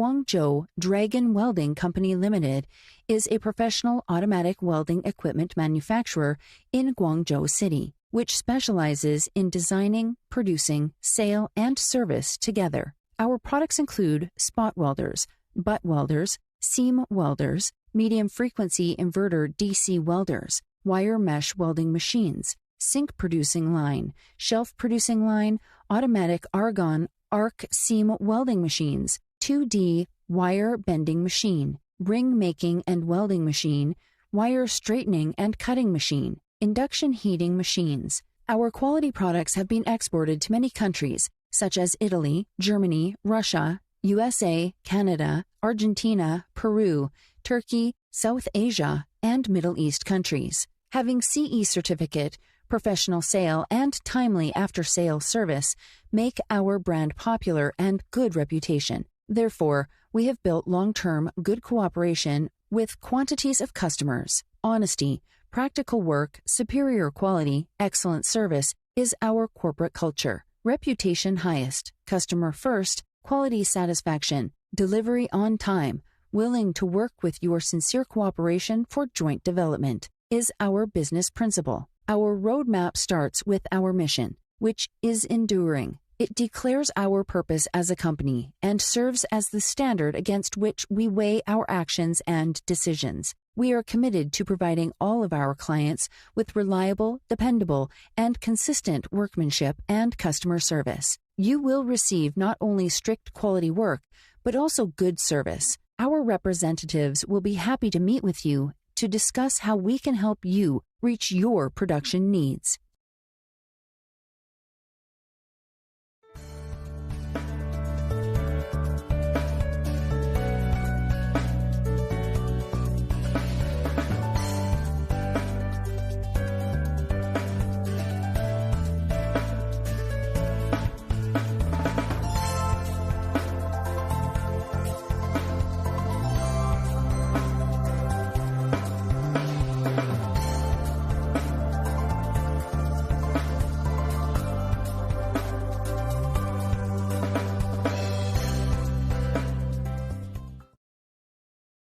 Guangzhou Dragon Welding Company Limited is a professional automatic welding equipment manufacturer in Guangzhou City, which specializes in designing, producing, sale, and service together. Our products include spot welders, butt welders, seam welders, medium-frequency inverter DC welders, wire mesh welding machines, sink producing line, shelf producing line, automatic argon arc seam welding machines, 2D wire bending machine, ring making and welding machine, wire straightening and cutting machine, induction heating machines. Our quality products have been exported to many countries, such as Italy, Germany, Russia, USA, Canada, Argentina, Peru, Turkey, South Asia, and Middle East countries. Having CE certificate, professional sale, and timely after-sale service make our brand popular and good reputation. Therefore, we have built long-term good cooperation with quantities of customers. Honesty, practical work, superior quality, excellent service is our corporate culture. Reputation highest, customer first, quality satisfaction, delivery on time, willing to work with your sincere cooperation for joint development is our business principle. Our roadmap starts with our mission, which is enduring. It declares our purpose as a company and serves as the standard against which we weigh our actions and decisions. We are committed to providing all of our clients with reliable, dependable, and consistent workmanship and customer service. You will receive not only strict quality work, but also good service. Our representatives will be happy to meet with you to discuss how we can help you reach your production needs.